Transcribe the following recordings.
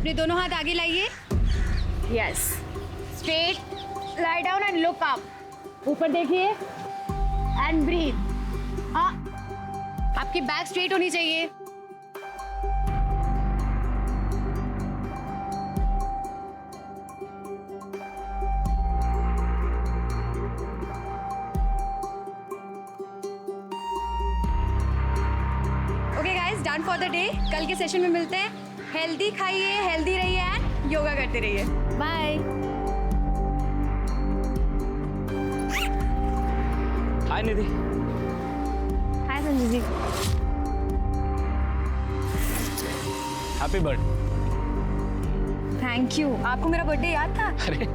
अपने दोनों हाथ आगे लाइए। Yes, straight, lie down and look up. ऊपर देखिए एंड ब्रीथ। हाँ, आपकी बैक स्ट्रेट होनी चाहिए। Okay guys, done for the day. कल के सेशन में मिलते हैं। हेल्दी खाइए, हेल्दी रहिए एंड योगा करते रहिए। Bye. Hi Nidhi. Hi Sanjay ji. Happy birthday. Thank you. आपको मेरा बर्थडे याद था? अरे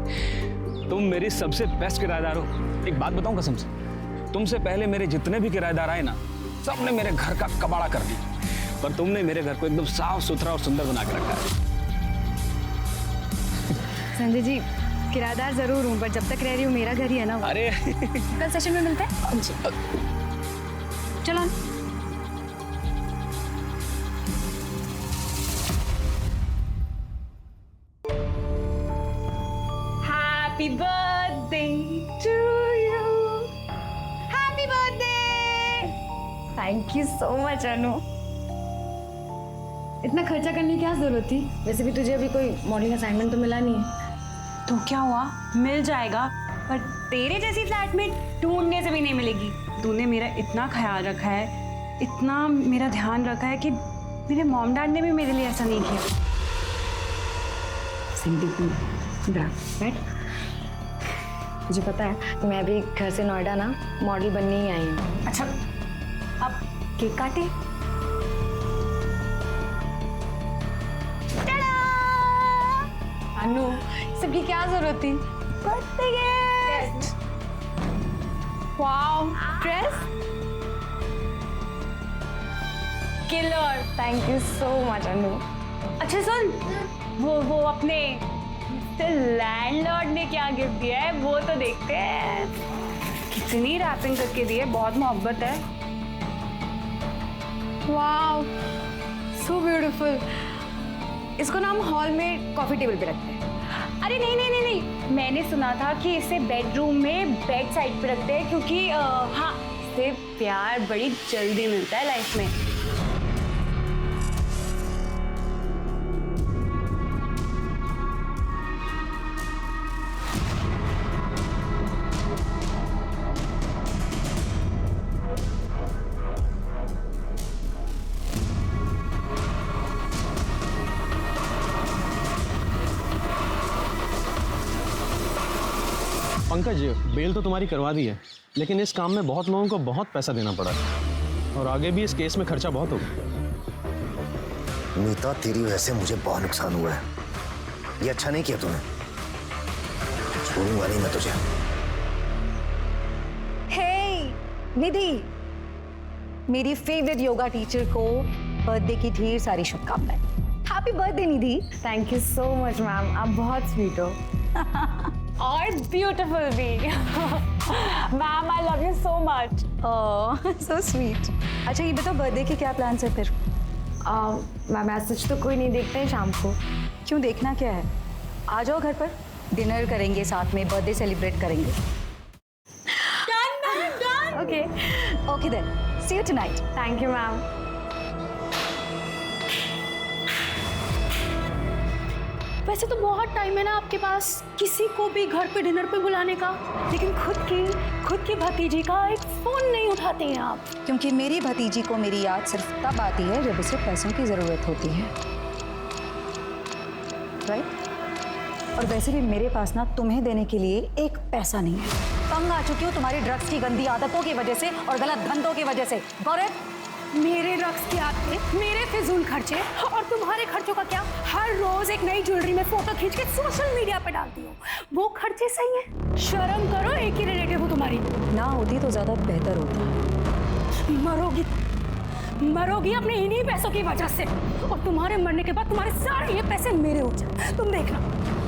तुम मेरी सबसे बेस्ट किराएदार हो। एक बात बताऊं कसम से, तुमसे पहले मेरे जितने भी किराएदार आए ना, सबने मेरे घर का कबाड़ा कर दिया, पर तुमने मेरे घर को एकदम साफ सुथरा और सुंदर बना के रखा है। संजय जी, किराएदार जरूर हूँ, पर जब तक रह रही हूँ मेरा घर ही है ना। अरे कल सेशन में मिलते हैं। चलो। Happy birthday to you. Happy birthday. Thank you so much Anu. इतना खर्चा करने की क्या जरूरत थी? वैसे भी तुझे अभी कोई मॉडलिंग असाइनमेंट तो मिला नहीं है। तो क्या हुआ, मिल जाएगा, पर तेरे जैसी फ्लैटमेट ढूंढने से भी नहीं मिलेगी। तूने मेरा इतना ख्याल रखा है, इतना मेरा ध्यान रखा है कि मेरे मॉम डैड ने भी मेरे लिए ऐसा नहीं किया। बैठ। मुझे पता है मैं भी घर से नोएडा ना मॉडल बनने ही आई हूँ। अच्छा, अब केक काटे। अनु, सबकी क्या जरूरत थी? Birthday gift. Wow, dress killer. Thank you so much Anu. अच्छा सुन, वो अपने लैंडलॉर्ड ने क्या गिफ्ट दिया है वो तो देखते हैं। कितनी रैपिंग करके दी है, बहुत मोहब्बत है। Wow, so beautiful. इसको ना हम हॉल में कॉफी टेबल पे रखते हैं। अरे नहीं नहीं नहीं नहीं, मैंने सुना था कि इसे बेडरूम में बेड साइड पे रखते हैं, क्योंकि हाँ, इससे प्यार बड़ी जल्दी मिलता है लाइफ में। पंकज, बेल तो तुम्हारी करवा दी है, लेकिन इस काम में बहुत लोगों को बहुत पैसा देना पड़ा है और आगे भी इस केस में खर्चा बहुत होगा। मीता, तेरी वजह से मुझे बहुत नुकसान हुआ है। ये अच्छा नहीं किया तूने। छोड़ूंगा नहीं मैं तुझे। हे निधि, मेरी फेवरेट योगा टीचर को बर्थडे की ढेर सारी शुभकामनाएं। Happy birthday Nidhi. Thank you so much ma'am, आप बहुत स्वीट हो। और ब्यूटीफुल भी। Ma'am I love you so much. Oh so sweet. अच्छा ये बताओ, बर्थडे के क्या प्लान्स है फिर? मैम आज सच तो कोई नहीं देखते हैं शाम को। क्यों, देखना क्या है? आ जाओ घर पर, डिनर करेंगे साथ में, बर्थडे सेलिब्रेट करेंगे। Okay okay then, see you tonight. Thank you ma'am. वैसे तो बहुत टाइम है ना आपके पास किसी को भी घर पे डिनर पे बुलाने का, लेकिन खुद की भतीजी का एक फोन नहीं उठाते हैं आप। क्योंकि मेरी भतीजी को मेरी याद सिर्फ तब आती है जब उसे पैसों की जरूरत होती है, राइट? और वैसे भी मेरे पास ना तुम्हें देने के लिए एक पैसा नहीं है। तंग आ चुकी हूँ तुम्हारी ड्रग्स की गंदी आदतों की वजह से और गलत धंधों की वजह से। गौरव, मेरे ड्रग्स की आदतें, मेरे फिजूल खर्चे और तुम्हारे खर्चों का क्या? हर रोज एक नई ज्वेलरी में फोटो खींच के सोशल मीडिया पे डालती हो, वो खर्चे सही है? शर्म करो, एक ही रिलेटिव हूँ तुम्हारी। ना होती तो ज्यादा बेहतर होता। मरोगी अपने इन्हीं पैसों की वजह से, और तुम्हारे मरने के बाद तुम्हारे सारे ये पैसे मेरे हो जाए, तुम देखना।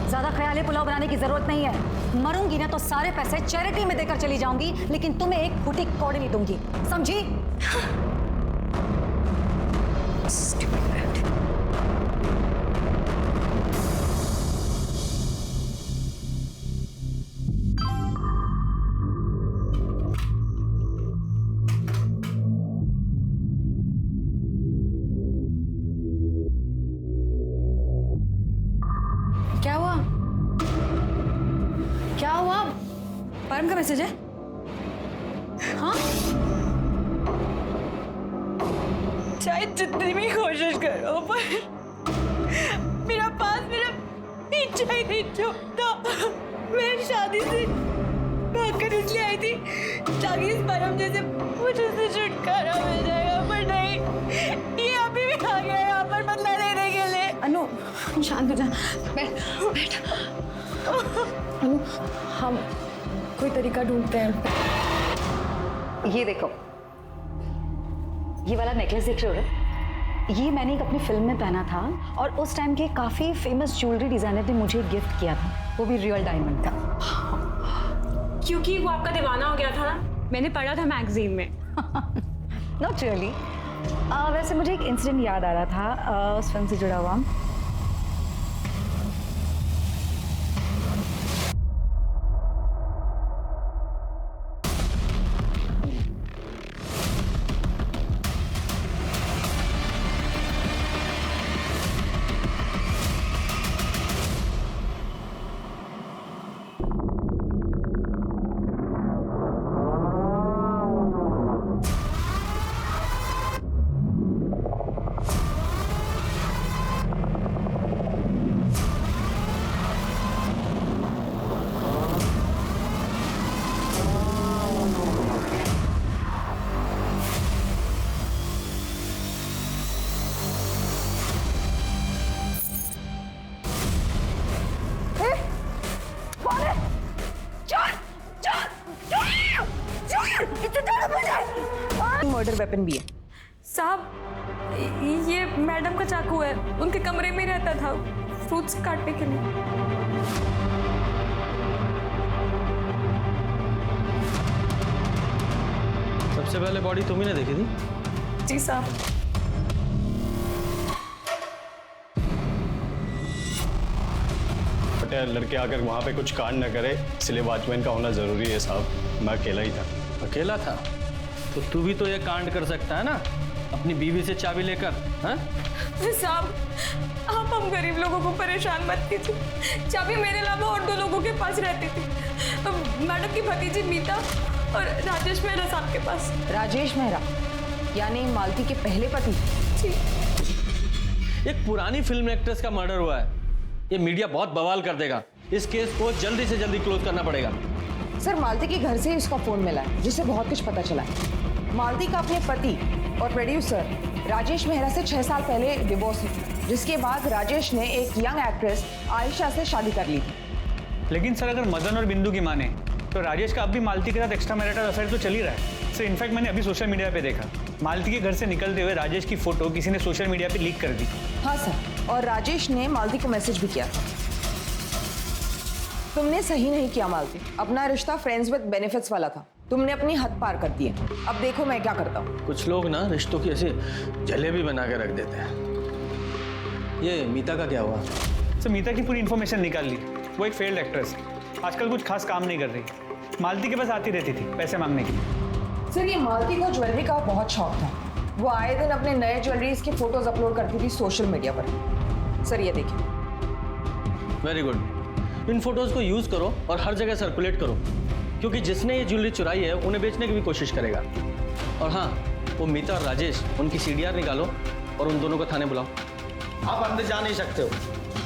ज्यादा ख्याली पुलाव बनाने की जरूरत नहीं है। मरूंगी ना तो सारे पैसे चैरिटी में देकर चली जाऊंगी, लेकिन तुम्हें एक फुटी कौड़ी नहीं दूंगी, समझी? परम का मैसेज है? हाँ? चाहे जितनी भी कोशिश करो पर मेरा पास मेरा पीछा ही नहीं छूटता। मैं शादी से भागकर इसलिए आई थी ताकि इस परम जैसे मुझे से छुटकारा मिल जाएगा, पर नहीं, ये अभी भी आ गया यहाँ पर बदला लेने के लिए। अनु शांत हो जा, बैठ बैठ। अनु हम कोई तरीका ढूंढते हैं। ये देखो, ये वाला नेकलेस देख रहे हो? ये मैंने एक अपनी फिल्म में पहना था और उस टाइम के काफी फेमस ज्वेलरी डिजाइनर ने मुझे गिफ्ट किया था, वो भी रियल डायमंड का। क्योंकि वो आपका दीवाना हो गया था ना, मैंने पढ़ा था मैगजीन में। Not really. वैसे मुझे एक इंसिडेंट याद आ रहा था उस फिल्म से जुड़ा हुआ। मर्डर वेपन भी है। साहब ये मैडम का चाकू है, उनके कमरे में रहता था फ्रूट्स काटने के लिए। सबसे पहले बॉडी तुम ही ने देखी थी? जी साहब। पटेल लड़के आकर वहाँ पे कुछ कांड न करे, इसलिए वॉचमैन का होना जरूरी है साहब। मैं अकेला ही था। अकेला था तो तू भी तो ये कांड कर सकता है ना, अपनी बीवी से चाबी लेकर। हाँ साहब आप हम गरीब लोगों को परेशान मत कीजिए, चाबी मेरे अलावा और 2 लोगों के पास रहती थी, मैडम की भतीजी मीता और राजेश मेहरा साहब के पास। राजेश मेहरा यानी मालती के पहले पति? जी। एक पुरानी फिल्म एक्ट्रेस का मर्डर हुआ है, ये मीडिया बहुत बवाल कर देगा। इस केस को जल्दी से जल्दी क्लोज करना पड़ेगा। सर मालती के घर से ही उसका फोन मिला है, जिससे बहुत कुछ पता चला है। मालती का अपने पति और प्रोड्यूसर राजेश मेहरा से 6 साल पहले डिवोर्स हुआ, जिसके बाद राजेश ने एक यंग एक्ट्रेस आयशा से शादी कर ली थी। लेकिन सर अगर मदन और बिंदु की माने तो राजेश का अब भी मालती के साथ एक्स्ट्रा मैरिटल अफेयर तो चल ही रहा है। सर इनफैक्ट मैंने अभी सोशल मीडिया पे देखा, मालती के घर से निकलते हुए राजेश की फोटो किसी ने सोशल मीडिया पे लीक कर दी। हाँ सर, और राजेश ने मालती को मैसेज भी किया था। तुमने सही नहीं किया मालती, अपना रिश्ता फ्रेंड्स विद बेनिफिट्स वाला था, तुमने अपनी हद पार कर दी है। अब देखो मैं क्या करता हूँ। कुछ लोग ना रिश्तों की ऐसे जलेबी बना के रख देते हैं। ये मीता का क्या हुआ? सर मीता की पूरी इन्फॉर्मेशन निकाल ली, वो एक फेल्ड एक्ट्रेस है, आजकल कुछ खास काम नहीं कर रही, मालती के पास आती रहती थी पैसे मांगने के लिए। सर ये मालती को ज्वेलरी का बहुत शौक था, वो आए दिन अपने नए ज्वेलरीज के फोटोज अपलोड करती थी सोशल मीडिया पर। सर ये देखिए। वेरी गुड, इन फोटोज को यूज करो और हर जगह सर्कुलेट करो, क्योंकि जिसने ये ज्वेलरी चुराई है उन्हें बेचने की भी कोशिश करेगा। और हाँ, वो मीता और राजेश, उनकी सीडीआर निकालो और उन दोनों को थाने बुलाओ। आप अंदर जा नहीं सकते हो।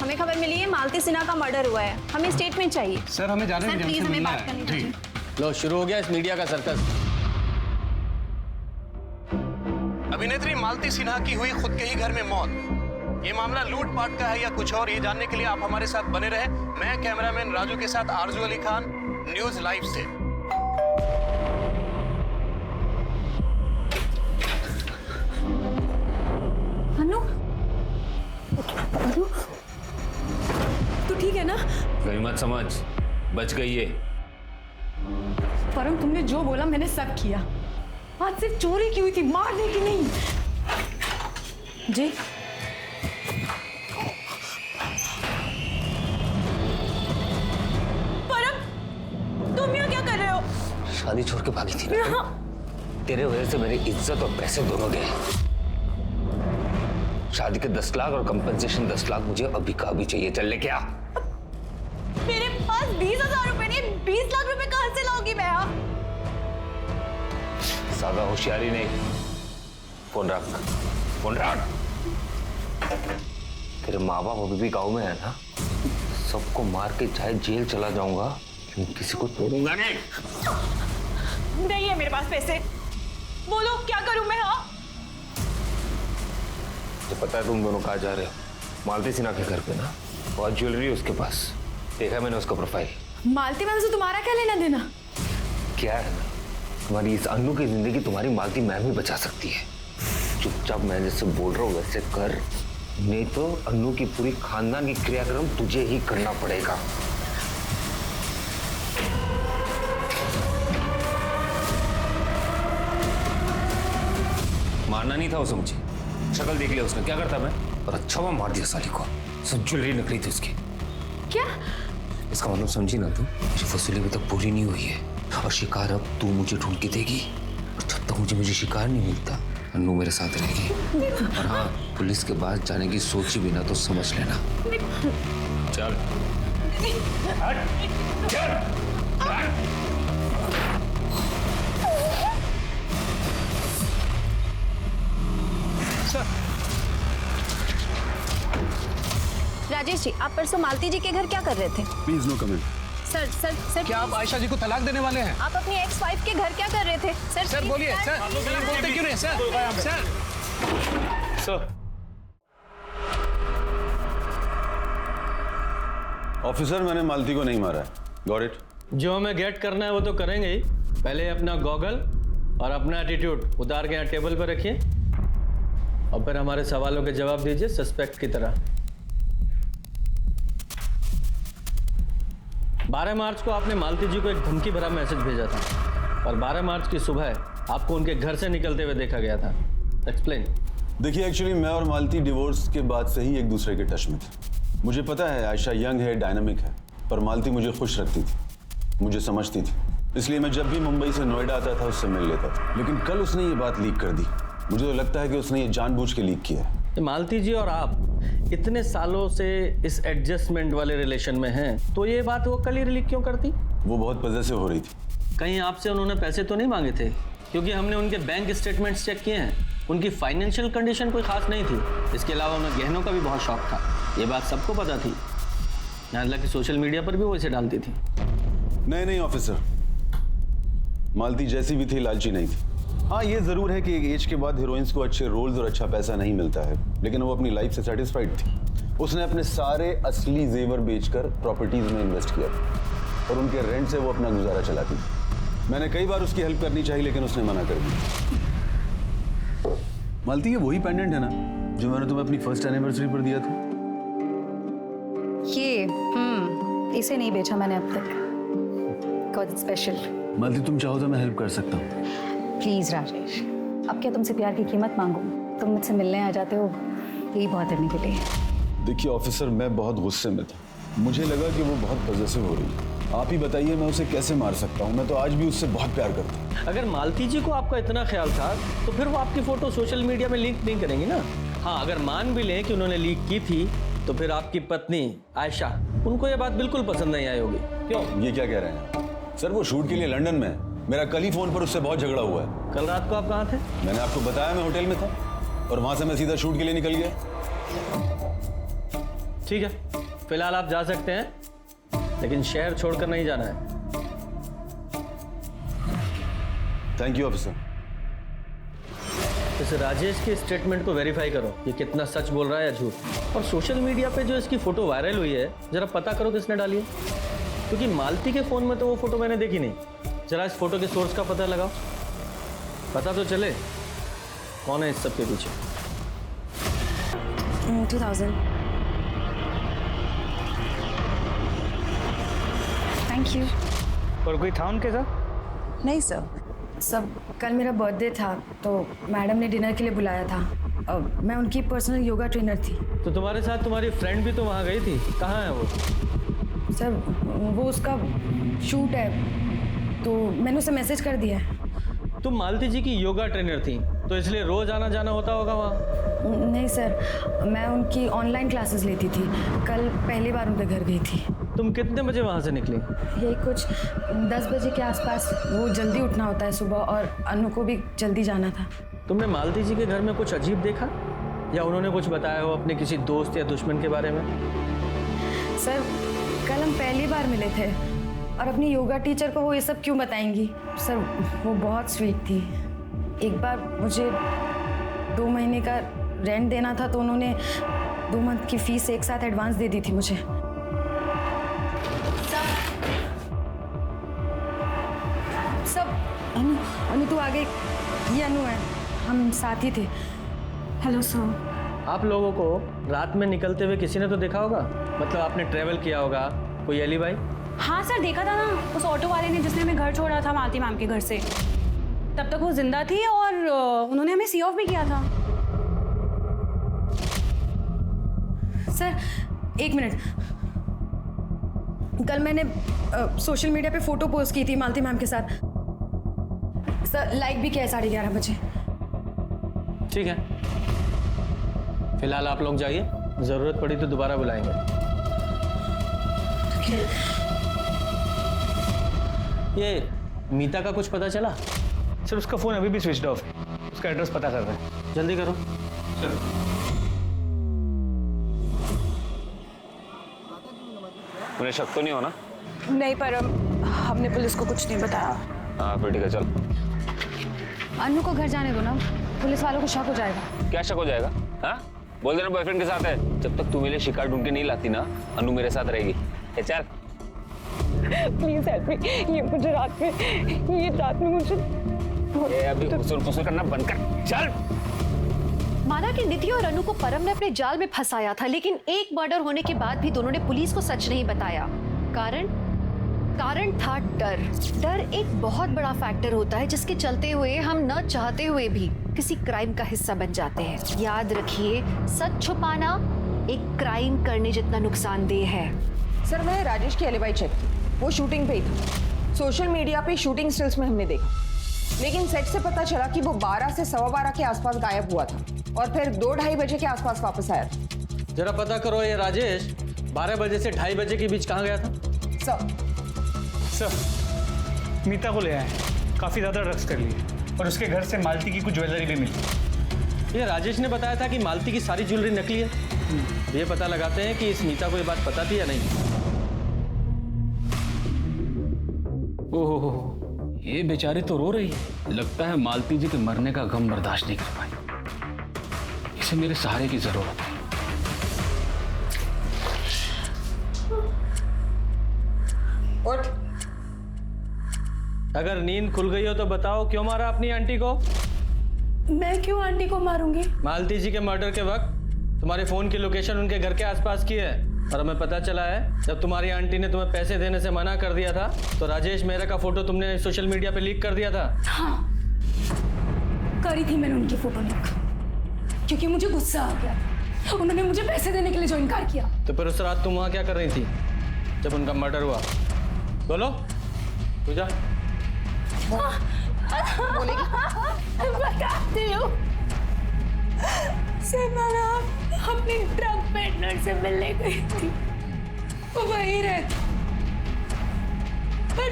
हमें खबर मिली है मालती सिन्हा का मर्डर हुआ है, हमें स्टेटमेंट चाहिए। सर हमें जाने सर प्लीज हमें बात करनी चाहिए। लो शुरू हो गया इस मीडिया का सर्कस। अभिनेत्री मालती सिन्हा की हुई खुद के ही घर में मौत। ये मामला लूटपाट का है या कुछ और, ये जानने के लिए आप हमारे साथ बने रहे। मैं कैमरामैन राजू के साथ आरजू अली खान, न्यूज लाइव से। अनु, अनु, तू ठीक है ना? गई मत समझ, बच गई है। परम तुमने जो बोला मैंने सब किया। आज सिर्फ चोरी की हुई थी, मारने की नहीं। जी तुम यहाँ क्या कर रहे हो? शादी छोड़ के भागी थी ना, तेरे वजह से मेरी इज्जत और पैसे दोनों गए। शादी के 10 लाख और कंपनसेशन 10 लाख मुझे अभी का अभी चाहिए। चल ले क्या? मेरे पास 20,000 रुपए नहीं 20 लाख रुपए कहाँ से लाऊंगी मैं? ज्यादा होशियारी नहीं, फोन रख, फोन रख। तेरे माँ बाप अभी भी गाँव में है ना? सबको मार के चाहे जेल चला जाऊंगा, किसी को तोड़ूंगा नहीं। नहीं है मेरे पास पैसे, बोलो क्या करूं मैं? हाँ तो पता है तुम दोनों कहाँ जा रहे हो? मालती सिन्हा के घर पे ना, बहुत ज्वेलरी है उसके पास, देखा मैंने उसका प्रोफाइल। मालती मैम से तुम्हारा क्या लेना देना? क्या है ना, तुम्हारी इस अन्नू की जिंदगी तुम्हारी मालती मैम ही बचा सकती है। चुपचाप मैं जैसे बोल रहा हूँ वैसे कर, नहीं तो अन्नू की पूरी खानदान की क्रियाक्रम तुझे ही करना पड़ेगा। मारना नहीं था उसे मुझे, शक्ल देख लिया उसने, क्या करता मैं? और अच्छा हुआ मार दिया साली को, सब ज्वेलरी निकली थी उसकी। क्या? इसका मतलब समझी ना तू, मेरी वसूली अभी तक पूरी नहीं हुई है और शिकार अब तू मुझे ढूंढ के देगी, और जब तक मुझे शिकार नहीं मिलता अन्नू मेरे साथ रहेगी। और हाँ, पुलिस के पास जाने की सोची भी ना तो समझ लेना। चल राजेश जी, आप परसों मालती जी के घर क्या कर रहे थे? Please no comment. Sir sir sir, क्या आप आयशा जी को तलाक देने वाले हैं? आप अपनी एक्स वाइफ के घर क्या कर रहे थे? सर सर बोलिए सर, बोलते क्यों नहीं सर? सर ऑफिसर, मैंने मालती को नहीं मारा है। Got it? जो हमें गेट करना है वो तो करेंगे ही। पहले अपना गॉगल और अपना एटीट्यूड उतार के यहाँ टेबल पर रखिए और फिर हमारे सवालों के जवाब दीजिए सस्पेक्ट की तरह। 12 मार्च को आपने मालती जी को एक धमकी भरा मैसेज भेजा था और 12 मार्च की सुबह आपको उनके घर से निकलते हुए देखा गया था। एक्सप्लेन। देखिए, एक्चुअली मैं और मालती डिवोर्स के बाद से ही एक दूसरे के टच में थे। मुझे पता है आयशा यंग है, डायनामिक है, पर मालती मुझे खुश रखती थी, मुझे समझती थी, इसलिए मैं जब भी मुंबई से नोएडा आता था उससे मिल लेता था। लेकिन कल उसने ये बात लीक कर दी। मुझे तो लगता है कि उसने ये जानबूझ के लीक किया है। मालती जी और आप इतने सालों से इस एडजस्टमेंट वाले रिलेशन में हैं, तो ये बात वो कल ही लीक क्यों करती? वो बहुत पॉजेसिव हो रही थी। कहीं आपसे उन्होंने पैसे तो नहीं मांगे थे? क्योंकि हमने उनके बैंक स्टेटमेंट्स चेक किए हैं, उनकी फाइनेंशियल कंडीशन कोई खास नहीं थी। इसके अलावा उन्हें गहनों का भी बहुत शौक था, ये बात सबको पता थी। हालांकि सोशल मीडिया पर भी वो इसे डालती थी। नहीं ऑफिसर, मालती जैसी भी थी लालची नहीं थी। हाँ, ये जरूर है कि एक एज के बाद हीरोइंस को अच्छे रोल्स और अच्छा पैसा नहीं मिलता है, लेकिन वो अपनी लाइफ से सेटिस्फाइड थी। उसने अपने सारे असली जेवर बेचकर प्रॉपर्टीज में इन्वेस्ट किया था और उनके रेंट से वो अपना गुजारा चलाती थी। मैंने कई बार उसकी हेल्प करनी चाहिए, लेकिन उसने मना कर दी। मालती, ये वही पेंडेंट है ना जो मैंने तुम्हें अपनी फर्स्ट एनिवर्सरी पर दिया था? ये इसे नहीं बेचा मैंने अब तक। Got special. मालती, तुम चाहो तो मैं हेल्प कर सकता हूँ। प्लीज राजेश, अब क्या तुमसे प्यार की कीमत मांगू? तुम मुझसे मिलने आ जाते हो, यही बहुत है मेरे लिए। देखिए ऑफिसर, मैं बहुत गुस्से में था। मुझे लगा कि वो बहुत पॉजेसिव हो रही है। आप ही बताइए मैं उसे कैसे मार सकता हूँ? मैं तो आज भी उससे बहुत प्यार करता हूँ। अगर मालती जी को आपका इतना ख्याल था तो फिर वो आपकी फोटो सोशल मीडिया में लीक नहीं करेंगी ना। हाँ, अगर मान भी लें कि उन्होंने लीक की थी तो फिर आपकी पत्नी आयशा, उनको ये बात बिल्कुल पसंद नहीं आई होगी। क्यों? ये क्या कह रहे हैं सर? वो शूट के लिए लंदन में है। मेरा कल ही फोन पर उससे बहुत झगड़ा हुआ है। कल रात को आप कहाँ थे? मैंने आपको बताया, मैं होटल में था और वहां से मैं सीधा शूट के लिए निकल गया। ठीक है, फिलहाल आप जा सकते हैं, लेकिन शहर छोड़कर नहीं जाना है। Thank you officer. इस राजेश के स्टेटमेंट को वेरीफाई करो, ये कितना सच बोल रहा है या झूठ। और सोशल मीडिया पे जो इसकी फोटो वायरल हुई है, जरा पता करो किसने डाली है, क्योंकि मालती के फोन में तो वो फोटो मैंने देखी नहीं। जरा इस फोटो के सोर्स का पता लगाओ, पता तो चले कौन है इस सब के पीछे। 2000। Thank you. और कोई था उनके साथ? नहीं सर। सब कल मेरा बर्थडे था तो मैडम ने डिनर के लिए बुलाया था। मैं उनकी पर्सनल योगा ट्रेनर थी। तो तुम्हारे साथ तुम्हारी फ्रेंड भी तो वहाँ गई थी, कहाँ है वो? सर वो उसका शूट है तो मैंने उसे मैसेज कर दिया है। तुम मालती जी की योगा ट्रेनर थी तो इसलिए रोज आना जाना होता होगा वहाँ। नहीं सर, मैं उनकी ऑनलाइन क्लासेस लेती थी। कल पहली बार उनके घर गई थी। तुम कितने बजे वहाँ से निकली? यही कुछ 10 बजे के आसपास। वो जल्दी उठना होता है सुबह और अनु को भी जल्दी जाना था। तुमने मालती जी के घर में कुछ अजीब देखा या उन्होंने कुछ बताया हो अपने किसी दोस्त या दुश्मन के बारे में? सर, कल हम पहली बार मिले थे और अपनी योगा टीचर को वो ये सब क्यों बताएंगी? सर, वो बहुत स्वीट थी। एक बार मुझे 2 महीने का रेंट देना था तो उन्होंने 2 मंथ की फीस एक साथ एडवांस दे दी थी मुझे। सब अनु तू आगे, ये अनु है, हम साथ ही थे। Hello sir. आप लोगों को रात में निकलते हुए किसी ने तो देखा होगा? मतलब आपने ट्रेवल किया होगा, कोई एलिबाई? हाँ सर, देखा था ना उस ऑटो वाले ने जिसने हमें घर छोड़ा था मालती मैम के घर से। तब तक वो जिंदा थी और उन्होंने हमें सी ऑफ भी किया था। Sir, 1 minute. कल मैंने सोशल मीडिया पे फोटो पोस्ट की थी मालती मैम के साथ। सर, लाइक भी किया है 11:30 बजे। ठीक है, फिलहाल आप लोग जाइए, जरूरत पड़ी तो दोबारा बुलाएंगे। ये मीता का कुछ पता चला? सर, उसका फ़ोन अभी भी स्विच ऑफ है। उसका एड्रेस पता कर रहे हैं। जल्दी करो। उन्हें शक तो नहीं हो ना? नहीं, पर हमने पुलिस को कुछ नहीं बताया। हाँ फिर ठीक है, चल। अनु को घर जाने दो ना, पुलिस वालों को शक हो जाएगा। क्या शक हो जाएगा? हाँ, बोल देना बॉयफ्रेंड के साथ है। जब तक तू मेरे शिकार ढूंढ के नहीं लाती ना, अनु मेरे साथ रहेगी। चल प्लीज हेल्प मी। ये मुझे रात में मुझे अभी फुसुर करना बंद कर, चल। माना कि निधि और अनु को परम ने अपने जाल में फंसाया था, लेकिन एक मर्डर होने के बाद भी दोनों ने पुलिस को सच नहीं बताया। कारण था डर। एक बहुत बड़ा फैक्टर होता है जिसके चलते हुए हम न चाहते हुए भी किसी क्राइम का हिस्सा बन जाते हैं। याद रखिए, सच छुपाना एक क्राइम करने जितना नुकसानदेह है। सर, मैंने राजेश की एलिबाई चेक की। वो शूटिंग पे ही था। सोशल मीडिया पे शूटिंग स्टिल्स में हमने देखा, लेकिन सेट से पता चला कि वो 12 से 12:15 के आसपास गायब हुआ था और फिर 2-2:30 बजे के आसपास वापस आया था। जरा पता करो, ये राजेश 12 बजे से 2:30 बजे के बीच कहाँ गया था? सर, मीता को ले आए, काफ़ी ज़्यादा ड्रग्स कर लिए और उसके घर से मालती की कुछ ज्वेलरी भी मिली। ये राजेश ने बताया था कि मालती की सारी ज्वेलरी नकली है। ये पता लगाते हैं कि इस मीता को ये बात पता थी या नहीं। ओहो, ये बेचारी तो रो रही है। लगता है मालती जी के मरने का गम बर्दाश्त नहीं कर पाई। इसे मेरे सहारे की जरूरत है। उठ। अगर नींद खुल गई हो तो बताओ, क्यों मारा अपनी आंटी को? मैं क्यों आंटी को मारूंगी? मालती जी के मर्डर के वक्त तुम्हारे फोन की लोकेशन उनके घर के आसपास की है और हमें पता चला है जब तुम्हारी आंटी ने तुम्हें पैसे देने से मना कर दिया था तो राजेश मेहरा का फोटो तुमने सोशल मीडिया पे लीक कर दिया था। हाँ, करी थी मैंने उनकी फोटो लीक, क्योंकि मुझे गुस्सा आ गया। उन्होंने मुझे पैसे देने के लिए जो इनकार किया। तो फिर उस रात तुम वहाँ क्या कर रही थी जब उनका मर्डर हुआ? बोलो, तू जा। बताती हूँ। अपनी ड्रग पेडलर से मिलने गई थी, वो वहीं रहती, पर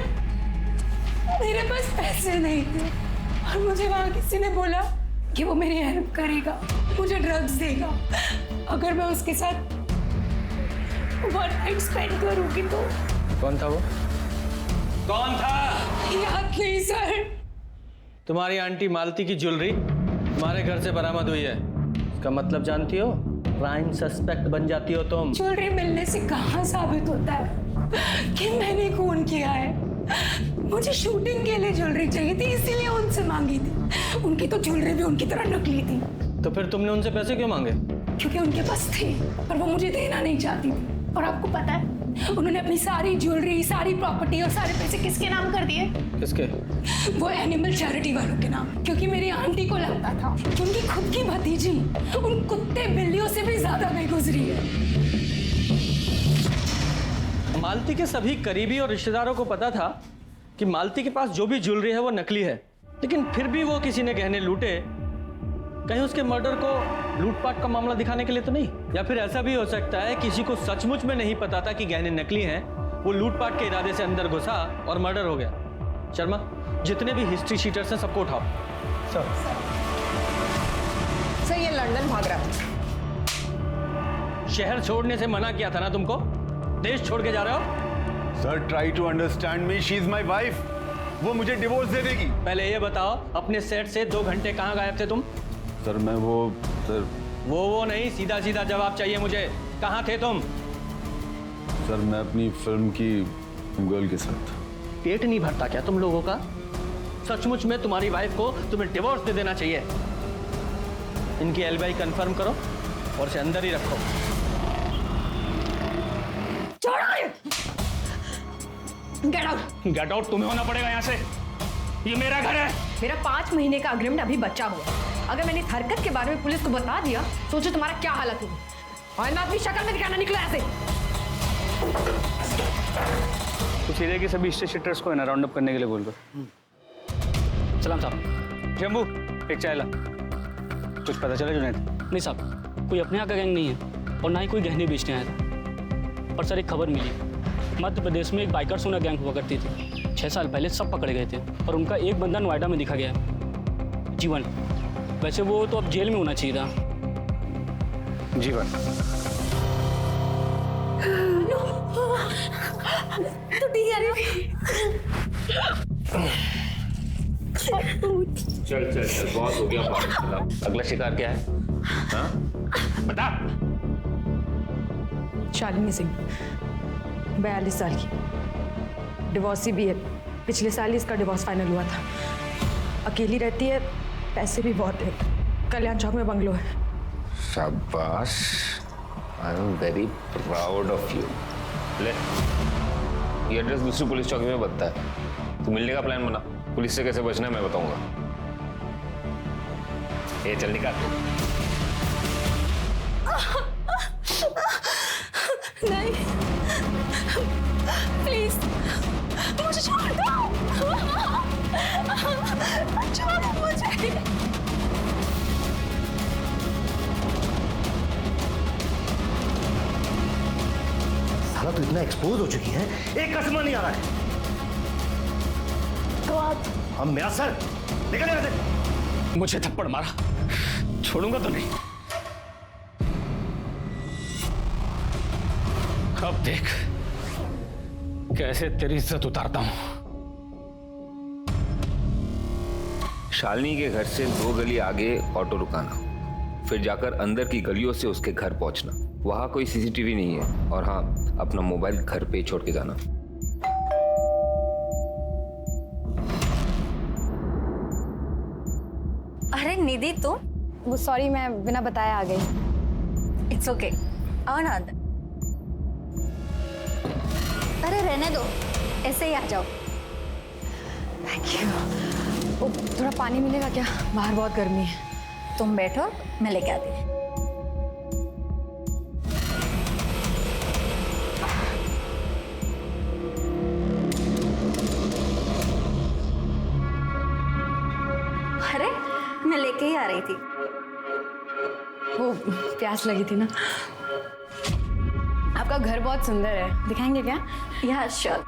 मेरे पास पैसे नहीं थे और मुझे वहाँ किसी ने बोला कि वो मेरी हेल्प करेगा, मुझे ड्रग्स देगा अगर मैं उसके साथ वन नाइट स्पेंड करूँगी तो। कौन था वो? कौन था? याद नहीं सर। तुम्हारी आंटी मालती की ज्वेलरी तुम्हारे घर से बरामद हुई है। इसका मतलब जानती हो? क्राइम सस्पेक्ट बन जाती हो तुम। ज्वेलरी मिलने से कहाँ साबित होता है कि मैंने खून किया है? मुझे शूटिंग के लिए ज्वेलरी चाहिए थी, इसीलिए उनसे मांगी थी। उनकी तो ज्वेलरी भी उनकी तरह नकली थी। तो फिर तुमने उनसे पैसे क्यों मांगे? क्योंकि उनके पास थे, पर वो मुझे देना नहीं चाहती थी। और आपको पता है उन्होंने अपनी सारी ज्वेलरी, सारी प्रॉपर्टी और सारे पैसे किसके नाम कर दिए? किसके? वो एनिमल चैरिटी वालों के नाम। क्योंकि मेरी आंटी को लगता था कि उनकी खुद की भतीजी उन कुत्ते बिल्लियों से भी ज्यादा बेगुजरी है। मालती के सभी करीबी और रिश्तेदारों को पता था कि मालती के पास जो भी ज्वेलरी है वो नकली है, लेकिन फिर भी वो किसी ने गहने लूटे कहीं उसके मर्डर को लूटपाट का मामला दिखाने के लिए तो नहीं? या फिर ऐसा भी हो सकता है किसी को सचमुच में नहीं पता था कि गहने नकली हैं, वो लूटपाट के इरादे से अंदर घुसा और मर्डर हो गया। शर्मा, जितने भी हिस्ट्री शीटर्स हैं सबको उठाओ। सर ये लंदन भाग रहा था। शहर छोड़ने से मना किया था ना तुमको? देश छोड़ के जा रहे हो? Sir try to understand me, she is my wife. वो मुझे डिवोर्स दे देगी। पहले ये बताओ, अपने सेट से 2 घंटे कहाँ गायब थे तुम? सर मैं सर वो नहीं, सीधा सीधा जवाब चाहिए मुझे। कहाँ थे तुम? सर मैं अपनी फिल्म की गर्ल के साथ। पेट नहीं भरता क्या तुम लोगों का? सचमुच में तुम्हारी वाइफ को तुम्हें डिवोर्स दे देना चाहिए। इनकी एलिबाई कंफर्म करो और इसे अंदर ही रखो। गेट आउट तुम्हें होना पड़ेगा यहाँ से। ये मेरा घर है। मेरा 5 महीने का अग्रीमेंट अभी बचा हुआ है। अगर मैंने इस हरकत के बारे में पुलिस को बता दिया, सोचो तुम्हारा क्या हालत होगी। और मैं अपनी शक्ल में दिखाना निकला ऐसे। तो सीधे की सभी हिस्ट्री शीटर्स को है ना राउंड अप करने के लिए बोल कर। सलाम साहब। जम्बू एक चाय ला। कुछ पता चला जुनैद? नहीं साहब, कोई अपने यहाँ का गैंग नहीं है और ना ही कोई गहने बेचने आया था। पर सर एक खबर मिली, मध्य प्रदेश में एक बाइकर सोना गैंग हुआ करती थी। 6 साल पहले सब पकड़े गए थे और उनका एक बंदा नोएडा में दिखा गया, जीवन। वैसे वो तो अब जेल में होना चाहिए था। जीवन तो चल बहुत हो गया। अगला शिकार क्या है? हाँ? बता। शालिनी सिंह, 42 साल की, डिवोर्सी भी है। पिछले साल ही इसका डिवोर्स फाइनल हुआ था। अकेली रहती है, पैसे भी बहुत है। कल्याण चौक में बंगलो है। शाबाश, I am very proud of you. ले, ये एड्रेस दूसरी पुलिस चौकी में बनता है। तू मिलने का प्लान बना। पुलिस से कैसे बचना है मैं बताऊंगा। ये चल निकाल। नहीं, प्लीज मुझे छोड़ दो। छोड़ मुझे। साला तो इतना एक्सपोज हो चुकी है, एक कसमा नहीं आ रहा है। तो आप हम मेरा सर निकल यहाँ से। मुझे थप्पड़ मारा, छोड़ूंगा तो नहीं। अब देख कैसे तेरी इज्जत उतारता हूं। शालिनी के घर से 2 गली आगे ऑटो रुकाना, फिर जाकर अंदर की गलियों से उसके घर पहुंचना। वहां कोई सीसीटीवी नहीं है। और हाँ, अपना मोबाइल घर पे छोड़ के जाना। अरे निधि तुम? वो सॉरी, मैं बिना बताया आ गई। इट्स ओके, आओ ना अंदर। अरे रहने दो, ऐसे ही आ जाओ। Thank you. थोड़ा पानी मिलेगा क्या? बाहर बहुत गर्मी है। तुम बैठो, मैं लेके आती हूँ। अरे मैं लेके ही आ रही थी। वो प्यास लगी थी ना। आपका घर बहुत सुंदर है, दिखाएंगे क्या? या श्योर।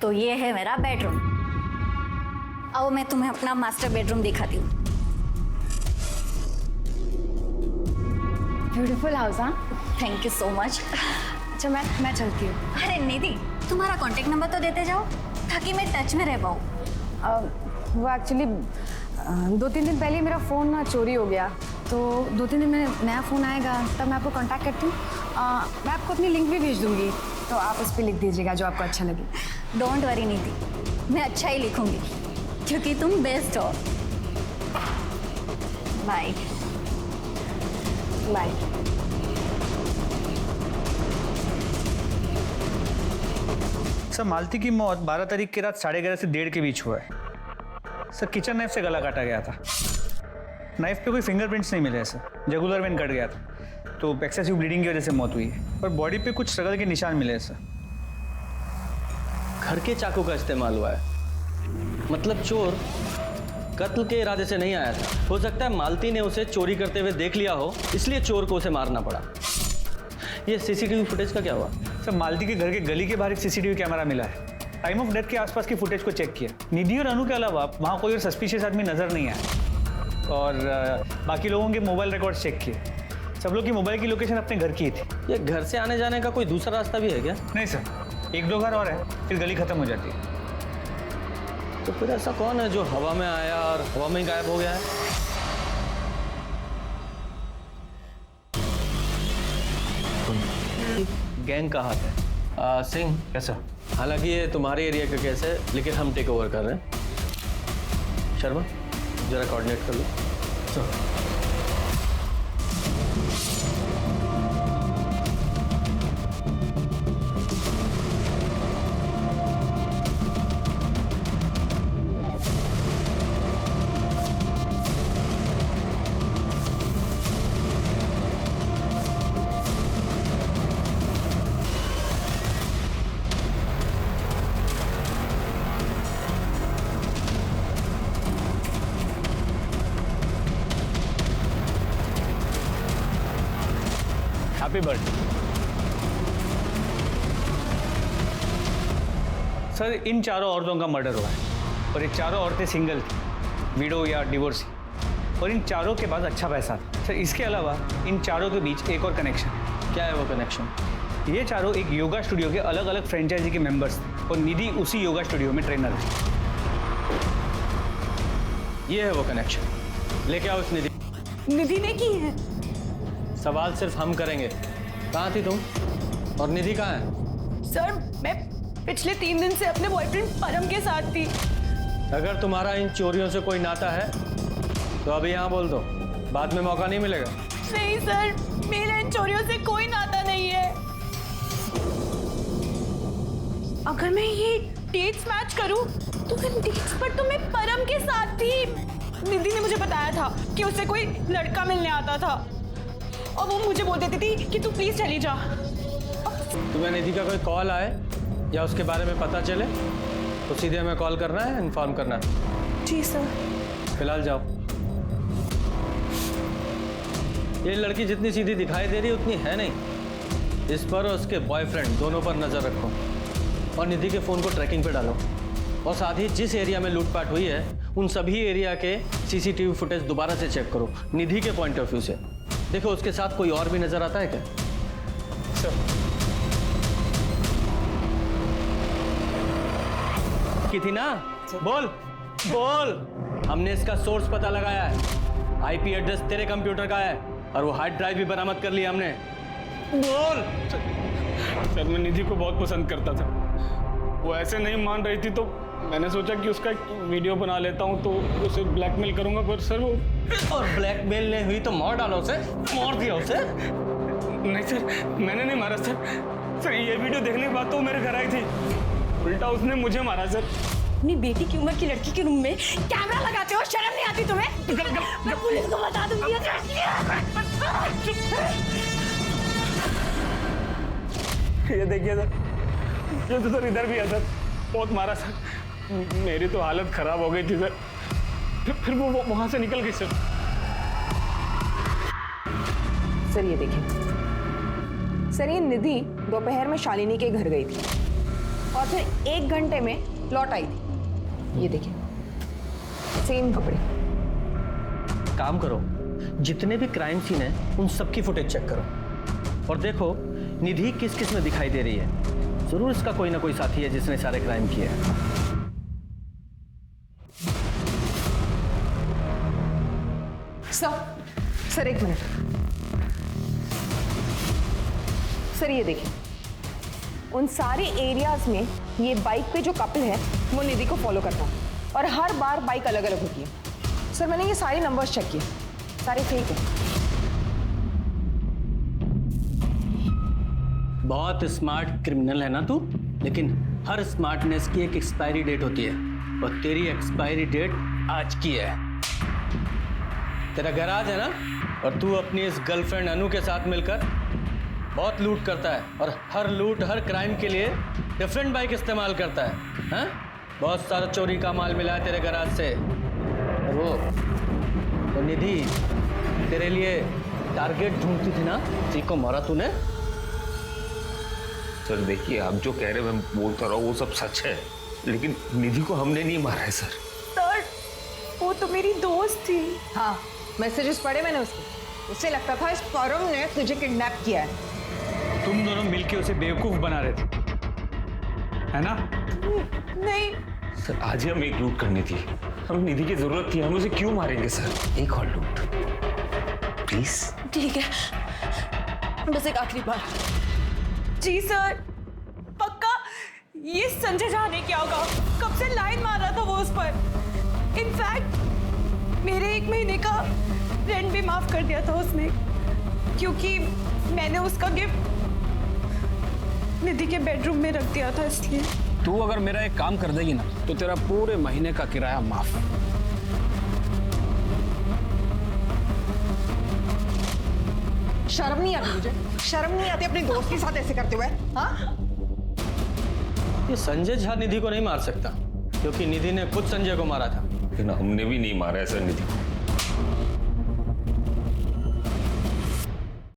तो ये है मेरा बेडरूम। आओ मैं तुम्हें अपना मास्टर बेडरूम दिखाती हूँ। Beautiful house. हाँ, थैंक यू सो मच। अच्छा मैं चलती हूँ। अरे निधि, तुम्हारा कांटेक्ट नंबर तो देते जाओ ताकि मैं टच में रह पाऊँ। वो एक्चुअली 2-3 दिन पहले मेरा फ़ोन ना चोरी हो गया, तो 2-3 दिन में नया फ़ोन आएगा तब मैं आपको कांटेक्ट करती हूँ। मैं आपको अपनी लिंक भी भेज दूँगी, तो आप उस पर लिख दीजिएगा जो आपको अच्छा लगे। डोंट वरी निधि, मैं अच्छा ही लिखूंगी क्योंकि तुम बेस्ट हो। Bye bye. सर मालती की मौत 12 तारीख की रात 11:30 से 1:30 के बीच हुआ है। सर किचन नाइफ से गला काटा गया था। नाइफ पे कोई फिंगरप्रिंट्स नहीं मिले सर, जुगुलर वेन कट गया था, तो एक्सेसिव ब्लीडिंग की वजह से मौत हुई है। और बॉडी पे कुछ स्ट्रगल के निशान मिले हैं सर। घर के चाकू का इस्तेमाल हुआ है, मतलब चोर कत्ल के इरादे से नहीं आया था। हो सकता है मालती ने उसे चोरी करते हुए देख लिया हो, इसलिए चोर को उसे मारना पड़ा। ये सीसीटीवी फुटेज का क्या हुआ? सर मालती के घर के गली के बाहर एक सीसीटीवी कैमरा मिला है। टाइम ऑफ डेथ के आसपास की फुटेज को चेक किया। निधि और अनु के अलावा वहाँ कोई और सस्पिशियस आदमी नजर नहीं आया। और बाकी लोगों के मोबाइल रिकॉर्ड चेक किए। सब लोग की मोबाइल की लोकेशन अपने घर की थी। ये घर से आने जाने का कोई दूसरा रास्ता भी है क्या? नहीं सर, 1-2 घर और है, फिर गली खत्म हो जाती है। तो फिर ऐसा कौन है जो हवा में आया और हवा में ही गायब हो गया है? गैंग का हाथ है। सिंह, कैसा? हालांकि ये तुम्हारे एरिया का केस है, लेकिन हम टेक ओवर कर रहे हैं। शर्मा, जरा कोऑर्डिनेट कर लो। Happy birthday. सर इन चारों औरतों का मर्डर हुआ है और ये चारों औरतें सिंगल थी, विडो या डिवोर्सी, और इन चारों के पास अच्छा पैसा था। सर इसके अलावा इन चारों के बीच एक और कनेक्शन। क्या है वो कनेक्शन? ये चारों एक योगा स्टूडियो के अलग अलग फ्रेंचाइजी के मेंबर्स थे और निधि उसी योगा स्टूडियो में ट्रेनर थी। ये है वो कनेक्शन। लेके आओ इस निधि। निधि ने की है। सवाल सिर्फ हम करेंगे। कहाँ थी तुम और निधि कहाँ है? सर मैं पिछले 3 दिन से अपने बॉयफ्रेंड परम के साथ थी। अगर तुम्हारा इन चोरियों से कोई नाता है तो अभी यहाँ बोल दो, बाद में मौका नहीं मिलेगा। नहीं सर, मेरा इन चोरियों से कोई नाता नहीं है। अगर मैं ये डेट्स मैच करूं तो इन डेट्स पर तो मैं परम के साथ थी। निधि ने मुझे बताया था कि उसे कोई लड़का मिलने आता था और वो मुझे बोल देती थी कि तू प्लीज चली जा। तुम्हें निधि का कोई कॉल आए या उसके बारे में पता चले तो सीधे हमें कॉल करना है, इन्फॉर्म करना है। जी सर। फिलहाल जाओ। ये लड़की जितनी सीधी दिखाई दे रही है उतनी है नहीं। इस पर और उसके बॉयफ्रेंड दोनों पर नजर रखो और निधि के फोन को ट्रैकिंग पे डालो। और साथ ही जिस एरिया में लूटपाट हुई है उन सभी एरिया के सीसीटीवी फुटेज दोबारा से चेक करो, निधि के पॉइंट ऑफ व्यू से। देखो उसके साथ कोई और भी नजर आता है क्या? सर की थी ना? बोल बोल। हमने इसका सोर्स पता लगाया है। आईपी एड्रेस तेरे कंप्यूटर का है और वो हार्ड ड्राइव भी बरामद कर लिया हमने। बोल। सर मैं निधि को बहुत पसंद करता था, वो ऐसे नहीं मान रही थी तो मैंने सोचा कि उसका एक वीडियो बना लेता हूँ तो उसे ब्लैकमेल करूंगा। पर सर वो और ब्लैकमेल नहीं हुई तो मार डालो उसे, मार दिया उसे। नहीं सर, मैंने नहीं मारा सर। सर ये वीडियो देखने के बाद तो मेरे घर आई थी, उल्टा उसने मुझे मारा सर। अपनी बेटी की उम्र की लड़की के रूम में कैमरा लगाते हो, शर्म नहीं आती तुम्हें? मैं पुलिस को बता दूंगी। ये देखिए सर, ये तो सर इधर भी है सर, बहुत मारा सर। मेरी तो हालत खराब हो गई थी सर। फिर वो वहां से निकल गई सर। सर ये देखिए, सर ये निधि दोपहर में शालिनी के घर गई थी और फिर 1 घंटे में लौट आई थी। ये देखिए, सेम कपड़े। काम करो, जितने भी क्राइम सीन है उन सबकी फुटेज चेक करो और देखो निधि किस किस में दिखाई दे रही है। जरूर इसका कोई ना कोई साथी है जिसने सारे क्राइम किए हैं। Sir 1 minute. सर ये देखिए, उन सारे एरियाज में ये बाइक पे जो कपल है वो निधि को फॉलो करता है और हर बार बाइक अलग अलग होती है। सर मैंने ये सारे नंबर्स चेक किए, सारे फेक हैं। बहुत स्मार्ट क्रिमिनल है ना तू, लेकिन हर स्मार्टनेस की एक एक्सपायरी डेट होती है और तेरी एक्सपायरी डेट आज की है। तेरा गैराज है ना, और तू अपनी इस गर्लफ्रेंड अनु के साथ मिलकर बहुत लूट करता है और हर लूट हर क्राइम के लिए डिफरेंट बाइक इस्तेमाल करता है। हाँ? बहुत सारा चोरी का माल मिला है तेरे गैराज से और तो निधि तेरे लिए टारगेट ढूंढती थी ना, जी को मारा तूने? सर देखिए, आप जो कह रहे हैं मैं बोलता रहा हूँ वो सब सच है, लेकिन निधि को हमने नहीं मारा है सर। सर वो तो मेरी दोस्त थी। हाँ, मैसेजेस पढ़े मैंने उसके। उससे लगता था इस परम ने तुझे किडनैप किया है। तुम दोनों मिलके उसे बेवकूफ बना रहे थे, है ना? नहीं सर आज ही हम एक लूट करनी थी, हमें निधि की जरूरत थी, हम उसे क्यों मारेंगे सर? एक और लूट प्लीज। ठीक है, बस एक आखिरी बार। जी सर, पक्का ये संजय झा ने क्या होगा? कब से लाइन मार रहा था वो उस पर। इनफैक्ट मेरे 1 महीने का रेंट भी माफ कर दिया था उसने, क्योंकि मैंने उसका गिफ्ट निधि के बेडरूम में रख दिया था इसलिए। तू अगर मेरा एक काम कर देगी ना तो तेरा पूरे महीने का किराया माफ। शर्म नहीं आती मुझे? शर्म नहीं आती अपने दोस्त के साथ ऐसे करते हुए? हाँ? ये संजय झा निधि को नहीं मार सकता, क्योंकि निधि ने खुद संजय को मारा था। लेकिन हमने भी नहीं मारा है सर निधि को।